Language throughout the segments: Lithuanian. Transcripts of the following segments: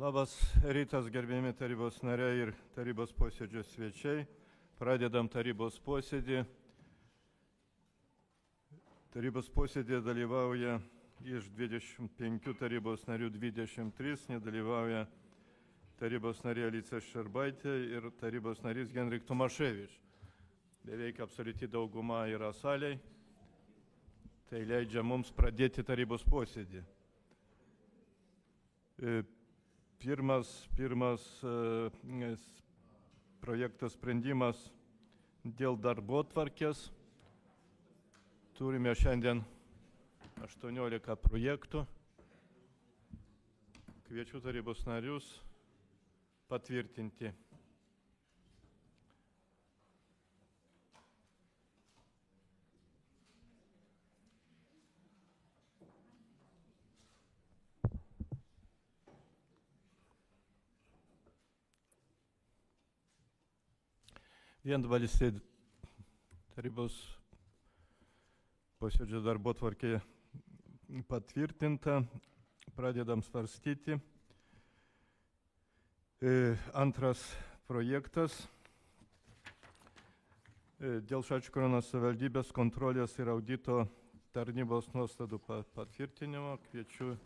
Labas rytas, gerbėjami tarybos nariai ir tarybos posėdžio svečiai. Pradedam tarybos posėdį. Tarybos posėdėje dalyvauja iš 25 tarybos narių 23, nedalyvauja tarybos narė Alicija Šerbaitė ir tarybos narys Henrik Tomaševič. Beveik absoliuti dauguma yra salėje. Tai leidžia mums pradėti tarybos posėdį. Pirmas projektas sprendimas dėl darbotvarkės. Turime šiandien 18 projektų. Kviečiu tarybos narius patvirtinti. Vienbalsiai tarybos posėdžio darbotvarkė patvirtinta. Pradedam svarstyti. Antras projektas dėl Šalčkrono savivaldybės kontrolės ir audito tarnybos nuostatų patvirtinimo. Kviečiu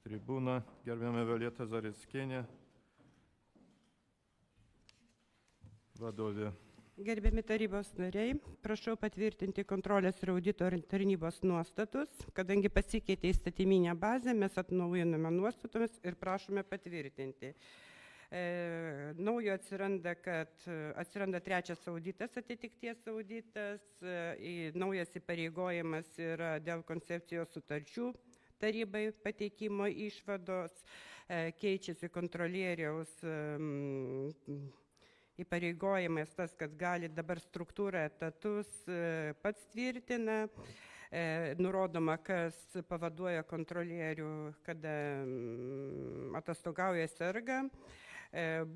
tribūną gerbiamą Violetą Zareckienę, vadovė. Gerbiami tarybos nariai, prašau patvirtinti kontrolės ir audito tarnybos nuostatus. Kadangi pasikeitė įstatyminė bazė, mes atnaujiname nuostatomis ir prašome patvirtinti. Naujo atsiranda trečias auditas, atitikties auditas, naujas įpareigojimas yra dėl koncepcijos sutarčių tarybai pateikimo išvados, keičiasi kontrolieriaus įpareigojimas tas, kad gali dabar struktūrą etatus pats tvirtina, nurodoma, kas pavaduoja kontrolierių, kada atostogauja serga.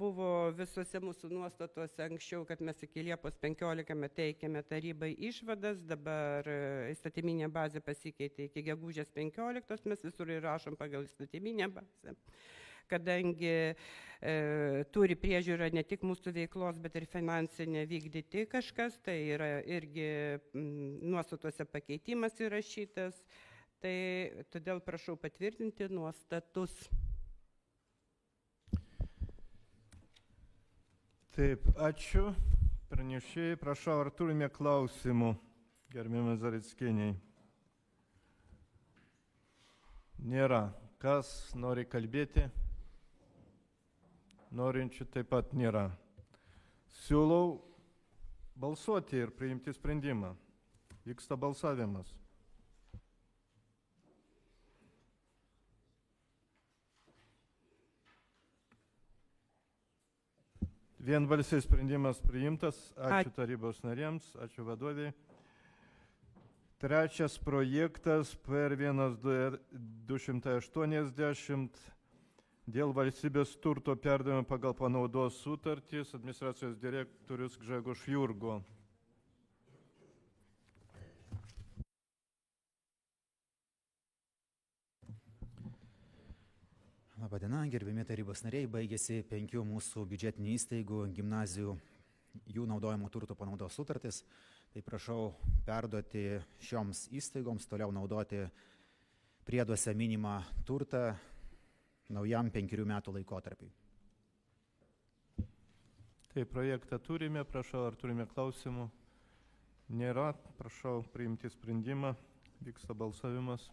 Buvo visose mūsų nuostatuose anksčiau, kad mes iki Liepos 15 teikėme tarybai išvadas, dabar įstatyminė bazė pasikeitė iki gegužės 15, mes visur įrašom pagal įstatyminę bazę. Kadangi turi priežiūrą ne tik mūsų veiklos, bet ir finansinę vykdyti kažkas, tai yra irgi nuostatuose pakeitimas įrašytas, tai todėl prašau patvirtinti nuostatus. Taip, ačiū. Pranešėjai, prašau, ar turime klausimų, gerbiamai Zareckieniai? Nėra. Kas nori kalbėti? Norinčių taip pat nėra. Siūlau balsuoti ir priimti sprendimą. Vyksta balsavimas. Vienbalsiai sprendimas priimtas. Ačiū tarybos narėms, ačiū vadoviai. Trečias projektas PR1280 dėl valstybės turto perdavimo pagal panaudos sutartys, administracijos direktorius Grzegorz Jurgo. Labadiena, gerbiami tarybos nariai, baigėsi 5 mūsų biudžetinių įstaigų, gimnazijų, jų naudojimo turto panaudos sutartis. Tai prašau perduoti šioms įstaigoms, toliau naudoti prieduose minimą turtą naujam 5 metų laikotarpiui. Tai projektą turime, prašau, ar turime klausimų? Nėra, prašau priimti sprendimą, vyksta balsavimas.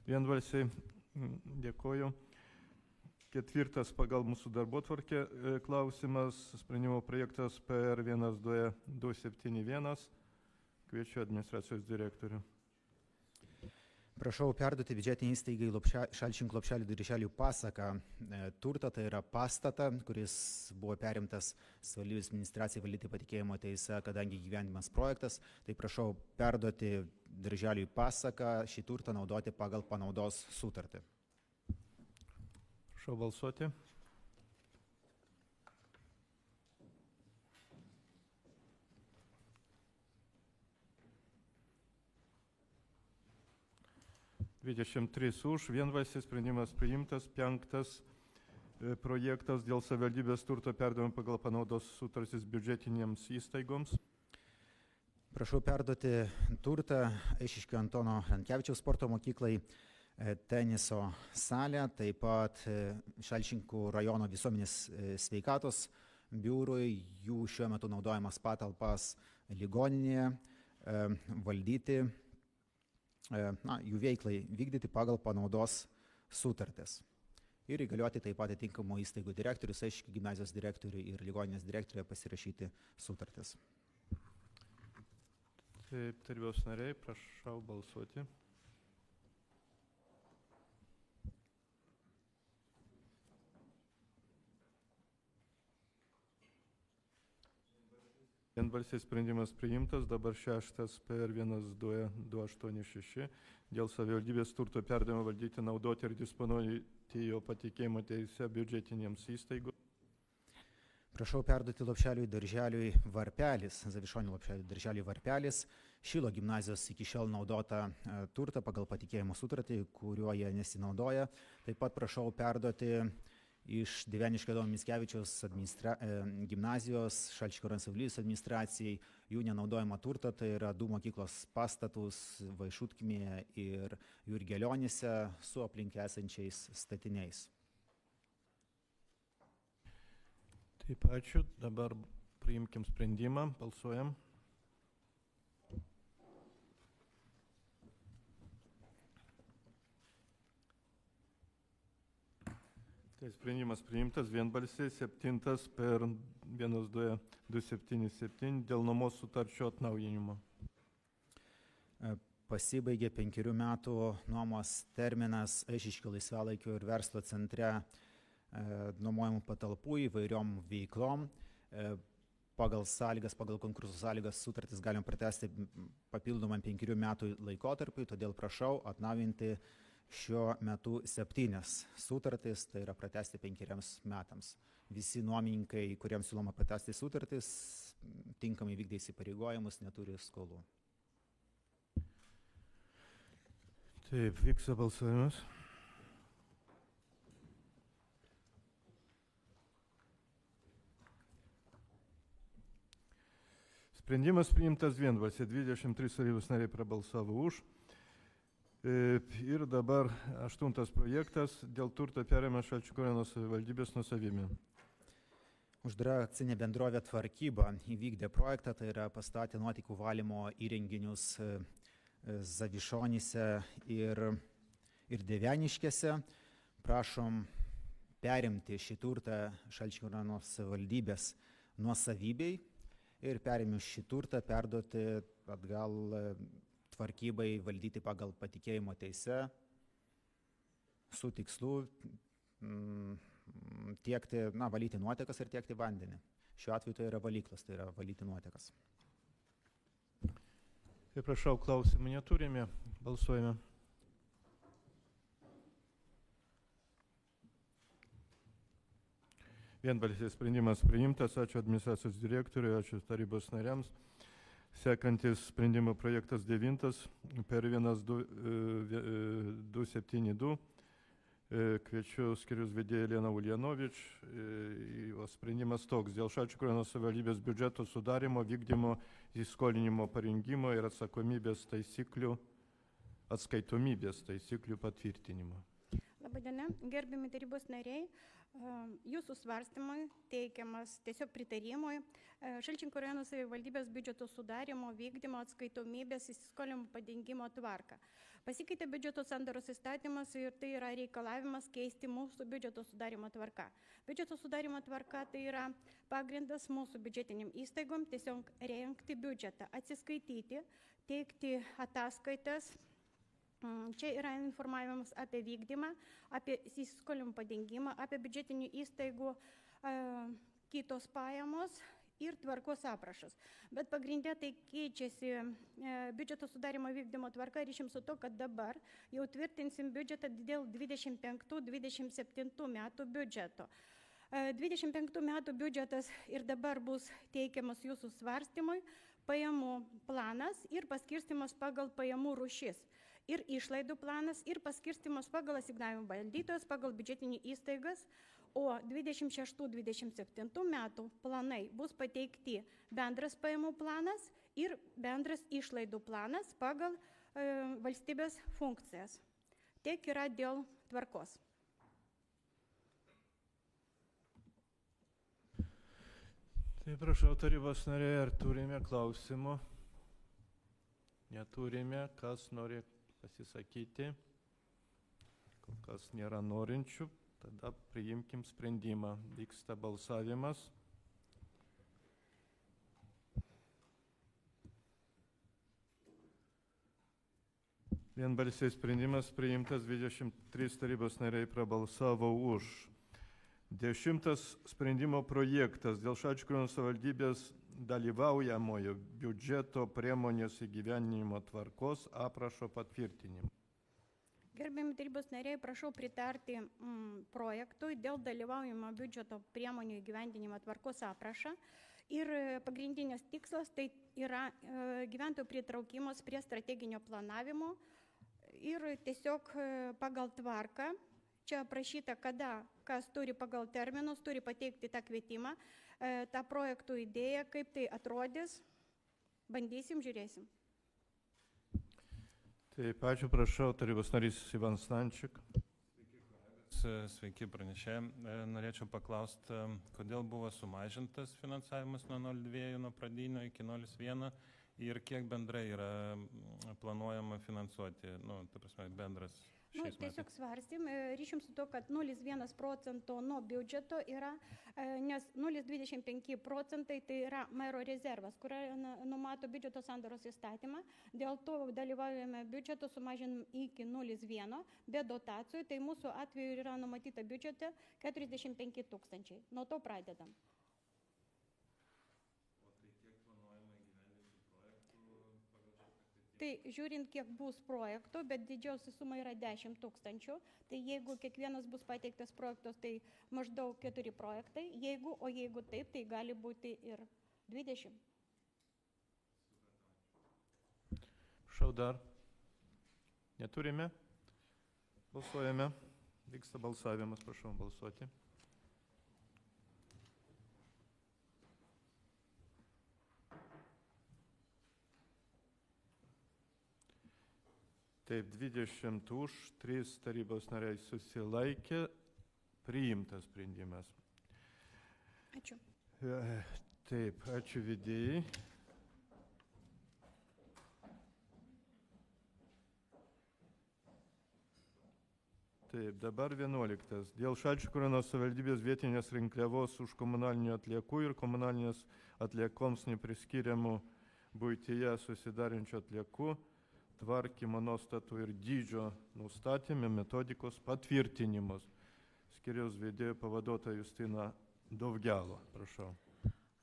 Vienbalsiai, dėkoju. Ketvirtas pagal mūsų darbotvarkę klausimas, sprendimo projektas PR1271. Kviečiu administracijos direktorių. Prašau perduoti biudžetinį įstaigai Šalčininkų Lopšelių Darželių pasaką turtą, tai yra pastatą, kuris buvo perimtas savivaldybės administracijai valdyti patikėjimo teise, kadangi gyvenimas projektas. Tai prašau perduoti Darželiui pasaką, šį turtą naudoti pagal panaudos sutartį. Prašau balsuoti. 23 už, vienbalsiai sprendimas priimtas. 5 projektas dėl savivaldybės turto perdavimo pagal panaudos sutartis biudžetinėms įstaigoms. Prašau perduoti turtą Eišiškio Antono Rantkevičiaus sporto mokyklai, teniso salę, taip pat Šalčininkų rajono visuomenės sveikatos biurui, jų šiuo metu naudojamas patalpas ligoninėje valdyti, jų veiklai vykdyti pagal panaudos sutartis. Ir įgalioti taip pat atitinkamų įstaigų direktorius, Eišiškių gimnazijos direktoriui ir ligoninės direktoriui pasirašyti sutartis. Taip, tarybos nariai, prašau balsuoti. Vienbalsiai sprendimas priimtas, dabar 6 per 1286 dėl savivaldybės turto perdavimo valdyti, naudoti ir disponuoti jo patikėjimo teise biudžetinėms įstaigoms. Prašau perduoti lopšeliui darželiui Varpelis, Zavišonių lopšeliui darželiui Varpelis, Šilo gimnazijos iki šiol naudotą turtą pagal patikėjimo sutartį, kuriuo jie nesinaudoja. Taip pat prašau perduoti iš Dieveniškio Adomo Mickevičiaus gimnazijos Šalčininkų rajono savivaldybės administracijai jų nenaudojamą turtą, tai yra 2 mokyklos pastatus Vaišutkimėje ir Jurgelionyse su aplink esančiais statiniais. Taip, ačiū. Dabar priimkim sprendimą, balsuojam. Tai sprendimas priimtas vienbalsiai, 7 per 1277 dėl nuomos sutarčio atnaujinimo. Pasibaigė 5 metų nuomos terminas Eišiškių laisvalaikio ir verslo centre nuomojamų patalpų įvairiom veiklom. Pagal konkursų sąlygas sutartis galim pratęsti papildomam 5 metų laikotarpiui, todėl prašau atnaujinti šiuo metu 7 sutartis, tai yra pratęsti 5 metams. Visi nuomininkai, kuriems siūloma pratęsti sutartis, tinkamai vykdė įsipareigojimus, neturi skolų. Taip, vyksta balsavimas. Sprendimas priimtas vienbalsiai, 23 tarybos nariai prabalsavo už. Ir dabar 8 projektas dėl turto perėmimo Šalčininkų rajono savivaldybės nuosavybėn. Uždara akcinė bendrovė Tvarkyba įvykdė projektą, tai yra pastatė nuotekų valymo įrenginius Zavišonyse ir Dieveniškėse. Prašom perimti šį turtą Šalčininkų rajono savivaldybės nuosavybei ir perėmus šį turtą perduoti atgal Tvarkybai valdyti pagal patikėjimo teise su tikslu tiekti, valyti nuotekas ir tiekti vandenį. Šiuo atveju tai yra valyklos, tai yra valyti nuotekas. Tai prašau, klausimų neturime, balsuojame. Vienbalsiai sprendimas priimtas, ačiū administracijos direktoriui, ačiū tarybos nariams. Sekantis sprendimo projektas 9 per 1272. Kviečiu skyriaus vedėją Leną Uljanovič. Jo sprendimas toks: dėl Šalčininkų rajono savivaldybės biudžeto sudarimo, vykdymo, įskolinimo parengimo ir atskaitomybės taisyklių patvirtinimo. Labadiena, gerbiami tarybos nariai. Jūsų svarstymui teikiamas tiesiog pritarimui Šalčininkų rajono savivaldybės biudžeto sudarimo, vykdymo, atskaitomybės, įsiskolinimo padengimo tvarką. Pasikeitė biudžeto sandaros įstatymas ir tai yra reikalavimas keisti mūsų biudžeto sudarimo tvarką. Biudžeto sudarimo tvarka tai yra pagrindas mūsų biudžetiniam įstaigom tiesiog rengti biudžetą, atsiskaityti, teikti ataskaitas. Čia yra informavimas apie vykdymą, apie įsiskolinimų padengimą, apie biudžetinių įstaigų kitos pajamos ir tvarkos aprašas. Bet pagrindė tai keičiasi biudžeto sudarimo vykdymo tvarka ryšim su to, kad dabar jau tvirtinsim biudžetą dėl 25-27 metų biudžeto. 25 metų biudžetas ir dabar bus teikiamas jūsų svarstymui pajamų planas ir paskirstimas pagal pajamų rūšis. ir išlaidų planas, ir paskirstimas pagal asignavimų valdytojas, pagal biudžetinį įstaigas, o 26-27 metų planai bus pateikti bendras pajamų planas ir bendras išlaidų planas pagal valstybės funkcijas. Tiek yra dėl tvarkos. Tai prašau, tarybos nariai, ar turime klausimų? Neturime, kas nori pasisakyti. Kol kas nėra norinčių, tada priimkim sprendimą. Vyksta balsavimas. Vienbalsiai sprendimas priimtas, 23 tarybos nariai prabalsavo už. 10 sprendimo projektas dėl Šalčininkų savivaldybės dalyvaujamojo biudžeto priemonės įgyvendinimo tvarkos aprašo patvirtinimo. Gerbiami tarybos nariai, prašau pritarti projektui dėl dalyvaujamo biudžeto priemonių įgyvendinimo tvarkos aprašą. Ir pagrindinės tikslas tai yra gyventojų pritraukimas prie strateginio planavimo ir tiesiog pagal tvarką. Čia aprašyta, kada kas turi pagal terminus, turi pateikti tą kvietimą, tą projektų idėją, kaip tai atrodys. Bandysim, žiūrėsim. Taip, ačiū, prašau, tarybos narys Ivan Stančik. Sveiki, pranešė. Norėčiau paklausti, kodėl buvo sumažintas finansavimas nuo 0,2 nuo pradinio iki 0,1 ir kiek bendrai yra planuojama finansuoti, ta prasme, bendras šiais metais. Tiesiog svarstym, ryšim su to, kad 0,1% nuo biudžeto yra, nes 0,25% tai yra mero rezervas, kurio numato biudžeto sandaros įstatymą. Dėl to dalyvaujame biudžeto sumažinam iki 0,1, be dotacijų, tai mūsų atveju yra numatyta biudžete 45 000. Nuo to pradedam. Tai žiūrint, kiek bus projektų, bet didžiausia suma yra 10 000, tai jeigu kiekvienas bus pateiktas projektas, tai maždaug 4 projektai, o jeigu taip, tai gali būti ir 20. Šau dar. Neturime? Balsuojame. Vyksta balsavimas, prašau balsuoti. Taip, 20 už, 3 tarybos nariai susilaikė, priimtas sprendimas. Ačiū. Taip, ačiū vedėjai. Taip, dabar 11. Dėl Šalčininkų savivaldybės vietinės rinkliavos už komunalinių atliekų ir komunalinės atliekoms nepriskiriamų buityje susidarančių atliekų tvarkymo nuostatų ir dydžio nustatymė metodikos patvirtinimus. Skyriaus vedėjo pavaduotoja Justina Dovgelo. Prašau.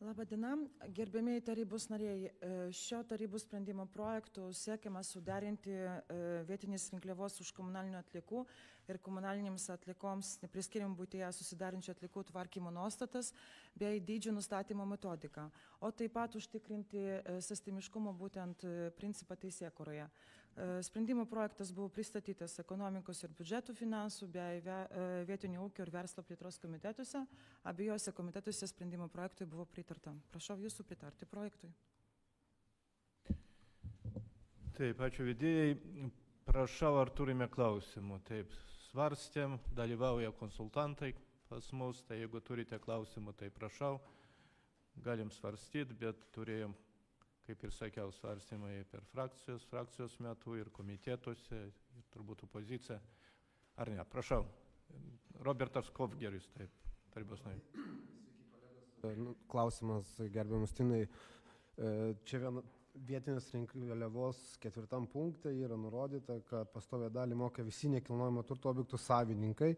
Labadiena, gerbėmiai tarybos nariai. Šio tarybos sprendimo projektų siekiama suderinti vietinės rinkliavos už komunalinių atliekų ir komunalinėms atliekoms nepriskiriamų buityje susidarančių atliekų tvarkymo nuostatas bei dydžio nustatymo metodiką, o taip pat užtikrinti sistemiškumo būtent principą teisėkūroje. Sprendimo projektas buvo pristatytas ekonomikos ir biudžetų finansų bei vietinio ūkio ir verslo plėtros komitetuose. Abiejose komitetuose sprendimo projektui buvo pritarta. Prašau jūsų pritarti projektui. Taip, ačiū vedėjai. Prašau, ar turime klausimų. Taip, svarstėm, dalyvauja konsultantai pas mus, tai jeigu turite klausimų, tai prašau, galim svarstyti, bet turėjom, kaip ir sakiau, svarstymai per frakcijos metu ir komitetuose, ir turbūt opozicija. Ar ne? Prašau. Robertas Kovgeris, taip, tarybos nariai. Klausimas, gerbiamas Tinai. Čia vietinės rinkliavos 4 punkte yra nurodyta, kad pastovią dalį moka visi nekilnojamo turto objektų savininkai.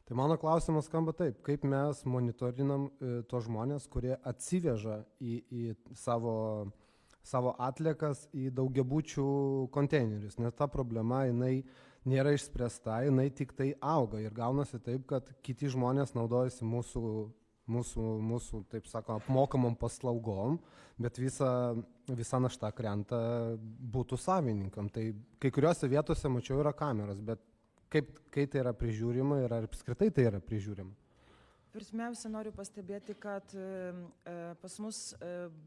Tai mano klausimas skamba taip, kaip mes monitorinam tos žmonės, kurie atsiveža į savo atliekas į daugiabučių konteinerius, nes ta problema jinai nėra išspręsta, jinai tik tai auga ir gaunasi taip, kad kiti žmonės naudojasi mūsų taip sako, apmokamom paslaugom, bet visa našta krenta būtų savininkam. Tai kai kuriuose vietose, mačiau, yra kameros, bet kai tai yra prižiūrima ir ar apskritai tai yra prižiūrima? Pirmiausia, noriu pastebėti, kad pas mus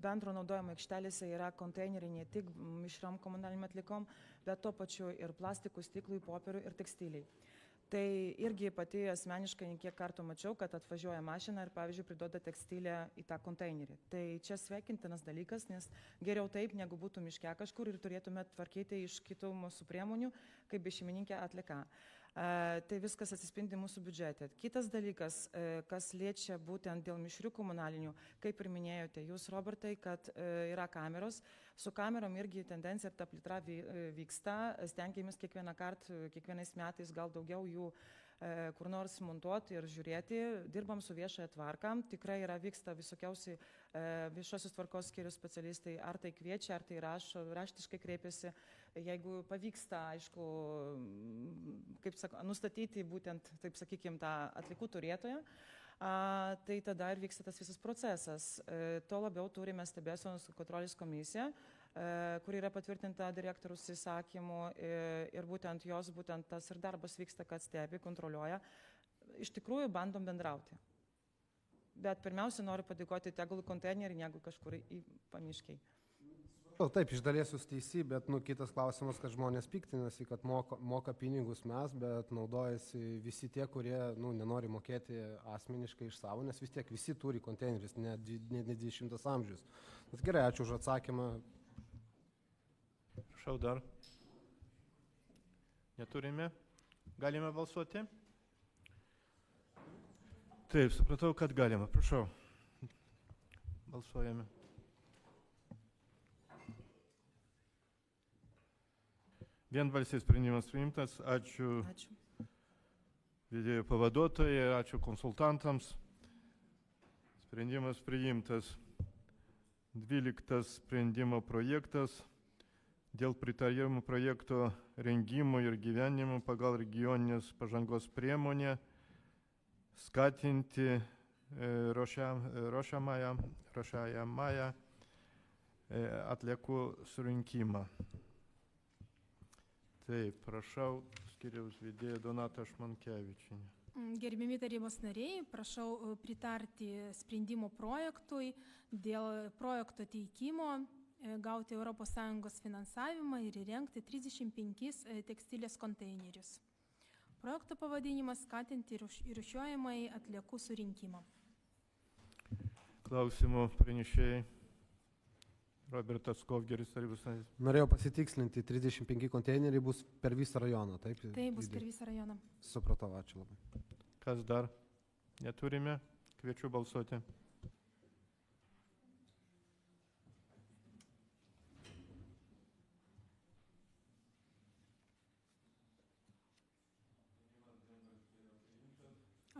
bendro naudojimo aikštelėse yra konteineriai ne tik mišriom komunaliniam atlikom, bet tuo pačiu ir plastikų, stiklui, popieriui ir tekstiliai. Tai irgi pati asmeniškai kiek kartų mačiau, kad atvažiuoja mašina ir, pavyzdžiui, priduoda tekstilę į tą konteinerį. Tai čia sveikintinas dalykas, nes geriau taip, negu būtų miške kažkur ir turėtume tvarkyti iš kitų mūsų priemonių, kaip bešeimininkė atlieka. Tai viskas atsispindi mūsų biudžete. Kitas dalykas, kas liečia būtent dėl mišrių komunalinių, kaip ir minėjote jūs, Robertai, kad yra kameros. Su kamerom irgi tendencija ir ta plėtra vyksta. Stengiamės kiekvienais metais gal daugiau jų kur nors montuoti ir žiūrėti. Dirbam su viešąją tvarką. Tikrai vyksta visokiausi viešosios tvarkos skyrių specialistai. Ar tai kviečia, ar tai raštiškai kreipiasi. Jeigu pavyksta, aišku, nustatyti būtent, taip sakykime, tą atlikų turėtoją, tai tada ir vyksta tas visas procesas. Tuo labiau turime stebėsenos kontrolės komisiją, kuri yra patvirtinta direktoriaus įsakymu ir būtent tas ir darbas vyksta, kad stebi, kontroliuoja. Iš tikrųjų, bandom bendrauti. Bet pirmiausia, noriu padėkoti tegul konteinerį, negu kažkur į pamiškiai. Taip, iš dalies jūs teisi, bet kitas klausimas, kad žmonės piktinasi, kad moka pinigus mes, bet naudojasi visi tie, kurie nenori mokėti asmeniškai iš savo, nes vis tiek visi turi konteinerius, ne 20 amžius. Bet gerai, ačiū už atsakymą. Prašau dar. Neturime? Galime balsuoti? Taip, supratau, kad galima. Prašau. Balsuojame. Vienbalsiai sprendimas priimtas. Ačiū vedėjų pavaduotojai, ačiū konsultantams. Sprendimas priimtas. 12 sprendimo projektas dėl pritarimo projekto rengimo ir gyvenimo pagal regioninės pažangos priemonę skatinti ruošiamąją atliekų surinkimą. Taip, prašau, skyriaus vedėja Donata Šmankevičienė. Gerbiami tarybos nariai, prašau pritarti sprendimo projektui dėl projekto teikimo, gauti ES finansavimą ir įrengti 35 tekstilės konteinerius. Projekto pavadinimas skatinti rūšiuojamąjį atliekų surinkimą. Klausimų pranešėjai. Robertas Kovgeris, tarybos narys. Norėjau pasitikslinti, 35 konteineriai bus per visą rajoną, taip? Tai bus per visą rajoną. Supratau, ačiū labai. Kas dar? Neturime? Kviečiu balsuoti.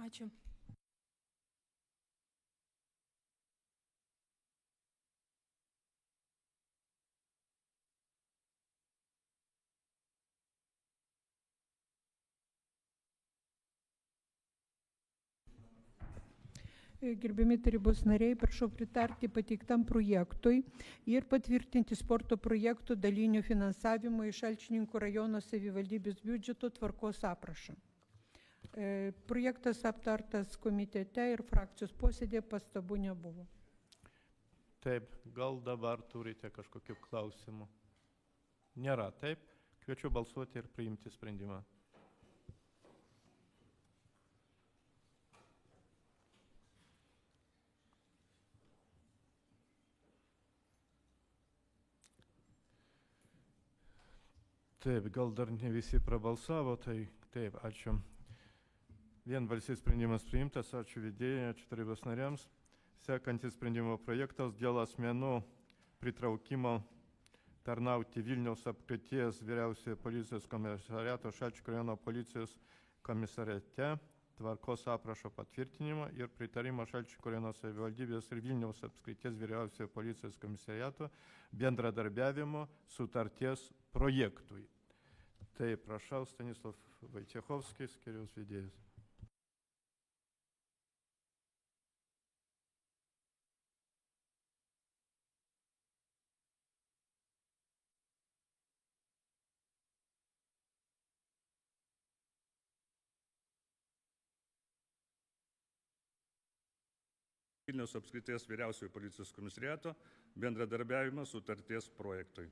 Ačiū. Gerbiami tarybos nariai, prašau pritarti pateiktam projektui ir patvirtinti sporto projektų dalinio finansavimo iš Šalčininkų rajono savivaldybės biudžeto tvarkos aprašą. Projektas aptartas komitete ir frakcijos posėdėje, pastabų nebuvo. Taip, gal dabar turite kažkokių klausimų? Nėra, taip? Kviečiu balsuoti ir priimti sprendimą. Taip, gal dar ne visi prabalsavo, tai taip, ačiū. Vienbalsiai sprendimas priimtas, ačiū vedėjai, ačiū tarybos nariams. Sekantis sprendimo projektas dėl asmenų pritraukimo tarnauti Vilniaus apskrities vyriausiojo policijos komisariato Šalčininkų rajono policijos komisariate, tvarkos aprašo patvirtinimo ir pritarimo Šalčininkų rajono savivaldybės ir Vilniaus apskrities vyriausiojo policijos komisariato bendradarbiavimo sutarties projektui. Tai prašau, Stanislav Vaicechovskis, skyriaus vedėjas. Vilniaus apskrities vyriausiojo policijos komisariato bendradarbiavimo sutarties projektui.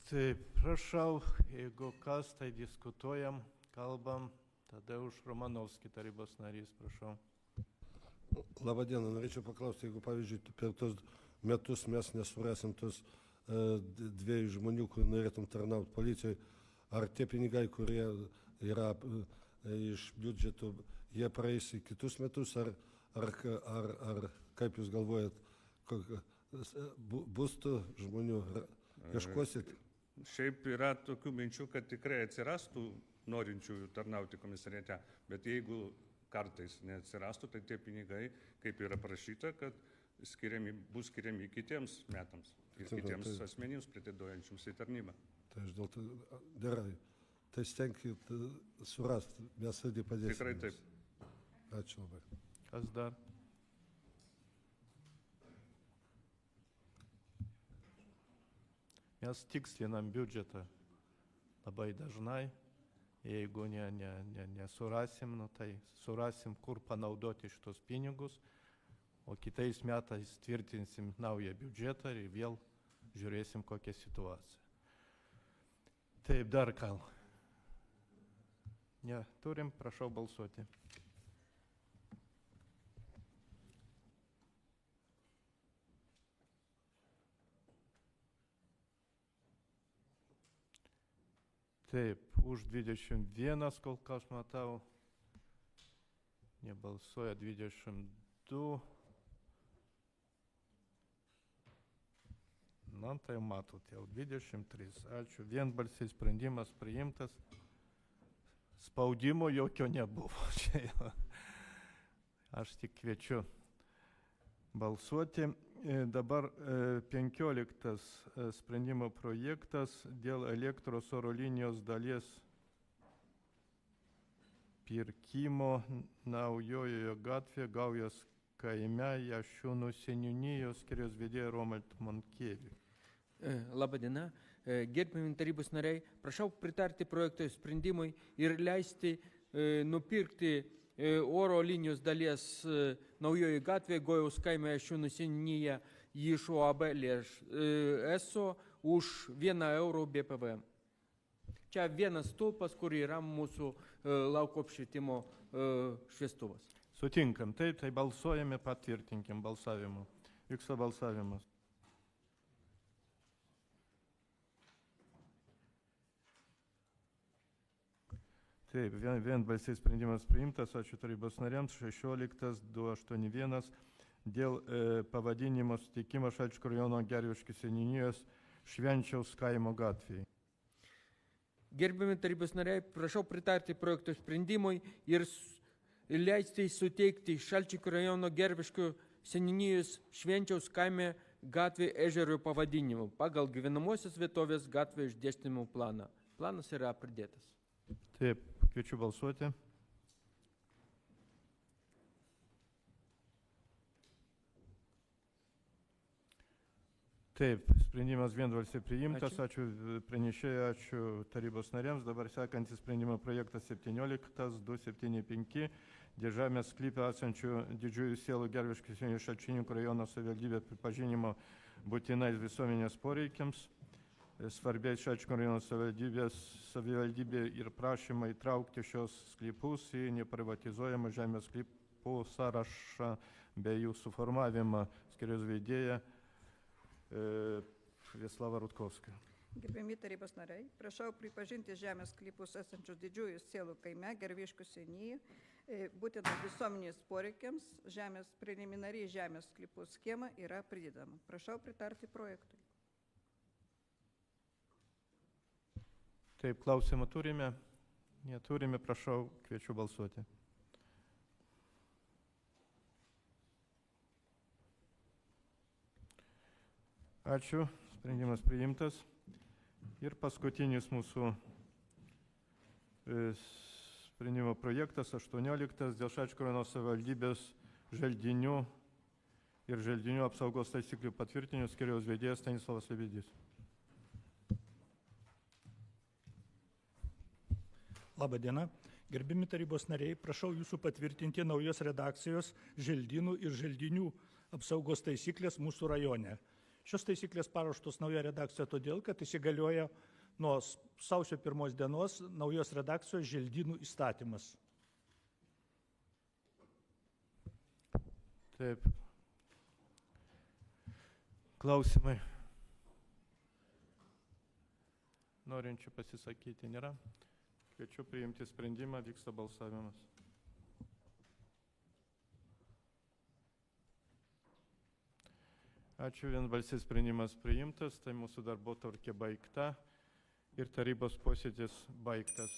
Taip, prašau, jeigu kas, tai diskutuojam, kalbam, tada už Romanovskį tarybos narys, prašau. Labadiena, norėčiau paklausti, jeigu, pavyzdžiui, per tos metus mes nesurasim tos dviejų žmonių, kur norėtum tarnauti policijoje, ar tie pinigai, kurie yra iš biudžeto, jie praeis į kitus metus, ar kaip jūs galvojat, bus tų žmonių, ieškosit? Šiaip yra tokių minčių, kad tikrai atsirastų norinčiųjų tarnauti komisariate, bet jeigu kartais neatsirastų, tai tie pinigai, kaip yra prašyta, kad bus skiriami kitiems metams ir kitiems asmenims pretenduojančiams į tarnybą. Tai aš dėl to gerai. Tai stenkit surasti, mes irgi padėsime. Tikrai taip. Ačiū labai. Kas dar? Mes tikslinam biudžetą labai dažnai. Jeigu nesurasim, tai surasim, kur panaudoti šitos pinigus, o kitais metais tvirtinsim naują biudžetą ir vėl žiūrėsim kokią situaciją. Taip, dar ką? Ne, turim, prašau balsuoti. Taip, už 21 kol kas matau, nebalsuoja 22. Na, tai matot, jau 23. Ačiū, vienbalsiai sprendimas priimtas. Spaudimo jokio nebuvo. Aš tik kviečiu balsuoti. Dabar 15 sprendimo projektas dėl elektros oro linijos dalies pirkimo Naujojoje gatvėje Gaujos kaime Jašiūnų seniūnijos skyriaus vedėja Romuald Monkevičius. Labadiena. Gerbiami tarybos nariai, prašau pritarti projekto sprendimui ir leisti nupirkti oro linijos dalies Naujojoje gatvėje Gaujos kaime Jašiūnų seniūnija iš OAB ESO už 1 eurą be PVM. Čia vienas stulpas, kur yra mūsų lauko apšvietimo šviestuvas. Sutinkam, taip, tai balsuojame, patvirtinkim balsavimu. Vyksta balsavimas. Taip, vienbalsiai sprendimas priimtas, ačiū tarybos nariams, 16.281 dėl pavadinimo suteikimo Šalčininkų rajono Gerviškių seniūnijos Švenčiaus kaimo gatvėje. Gerbiami tarybos nariai, prašau pritarti projekto sprendimui ir leisti suteikti Šalčininkų rajono Gerviškių seniūnijos Švenčiaus kaime gatvė ežero pavadinimu pagal gyvenamosios vietovės gatvė išdėstymo planą. Planas yra pridėtas. Taip, kviečiu balsuoti. Taip, sprendimas vienbalsiai priimtas. Ačiū pranešėjai, ačiū tarybos nariams. Dabar sekantis sprendimo projektas 17.275 dėl žemės sklype esančių Didžiųjų Sielų Gerviškių seniūnijos Šalčininkų rajono savivaldybė pripažinimo būtinais visuomenės poreikiams. Svarbiai Šalčininkų rajono savivaldybė ir prašymą įtraukti šios sklypus į neprivatizuojamą žemės sklypų sąrašą bei jų suformavimą. Skyriaus vedėja Vieslava Rutkovska. Gerbiami tarybos nariai, prašau pripažinti žemės sklypus esančius Didžiųjų Sielų kaime Gerviškių seniūnijoje būtent visuomenės poreikiams. Žemės preliminariai žemės sklypų schema yra pridedama. Prašau pritarti projektui. Taip, klausimą turime? Neturime, prašau, kviečiu balsuoti. Ačiū, sprendimas priimtas. Ir paskutinis mūsų sprendimo projektas 18 dėl Šalčininkų rajono savivaldybės želdinių ir želdinių apsaugos taisyklių patvirtinimo skyriaus vedėjas Stanislavas Lebedys. Labą dieną. Gerbimi tarybos nariai, prašau jūsų patvirtinti naujos redakcijos želdynų ir želdinių apsaugos taisyklės mūsų rajone. Šios taisyklės paruoštos nauja redakcija todėl, kad įsigalioja nuo sausio 1 dienos naujos redakcijos želdynų įstatymas. Taip. Klausimai. Norinčių pasisakyti nėra. Kviečiu priimti sprendimą, vyksta balsavimas. Ačiū, vienbalsis sprendimas priimtas, tai mūsų darbotvarkė baigta ir tarybos posėdis baigtas.